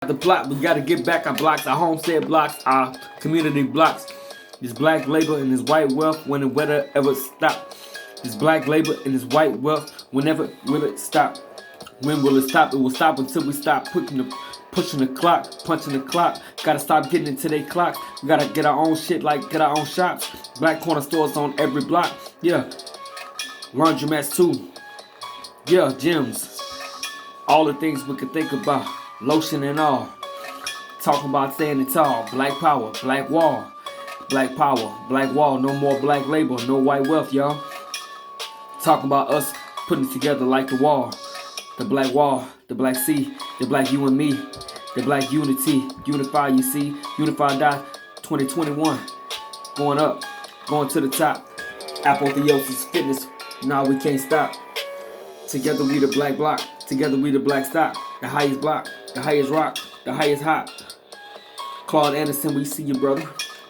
The plot, we gotta get back our blocks, our homestead blocks, our community blocks. This black labor and this white wealth, when the weather ever stop? This black labor and this white wealth, whenever will it stop? When will it stop? It will stop until we stop pushing the clock, punching the clock. Gotta stop getting into their clocks. We gotta get our own shit, like get our own shops. Black corner stores on every block. Yeah, laundromats too. Yeah, gyms. All the things we could think about. Lotion and all. Talking about standing tall. Black power, black wall. Black power, black wall. No more black labor, no white wealth, y'all. Talking about us putting it together like the wall. The black wall, the black sea, the black you and me. The black unity, unify, you see. Unify die 2021. Going up, going to the top. Apotheosis fitness, now we can't stop. Together we the black block. Together we the black stock. The highest block, the highest rock, the highest hot. Claude Anderson, we see you, brother.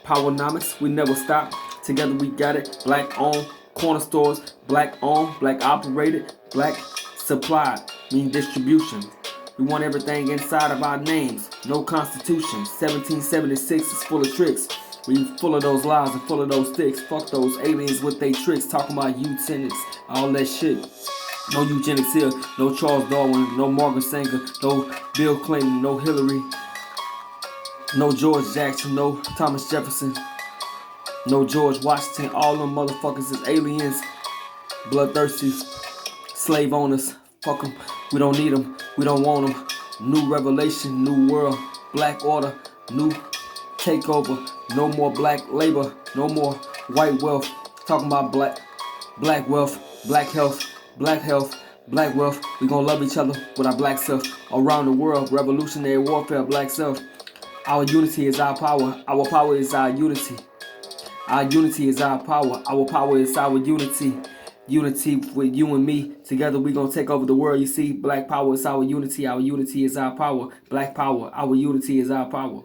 Powernomics, we never stop. Together we got it. Black owned corner stores, black owned, black operated, black supplied, mean distribution. We want everything inside of our names. No constitution. 1776 is full of tricks. We full of those lies and full of those sticks. Fuck those aliens with they tricks. Talking about eugenics, all that shit. No eugenics here, no Charles Darwin, no Margaret Sanger, no Bill Clinton, no Hillary, no George Jackson, no Thomas Jefferson, no George Washington. All them motherfuckers is aliens, bloodthirsty, slave owners. Fuck them, we don't need them, we don't want them. New revelation, new world, black order, new takeover. No more black labor, no more white wealth. Talking about black wealth, black health. Black health, black wealth. We gonna love each other with our black self. Around the world, revolutionary warfare, black self. Our unity is our power. Our power is our unity. Our unity is our power. Our power is our unity. Unity with you and me. Together we gonna take over the world, you see. Black power is our unity. Our unity is our power. Black power, our unity is our power.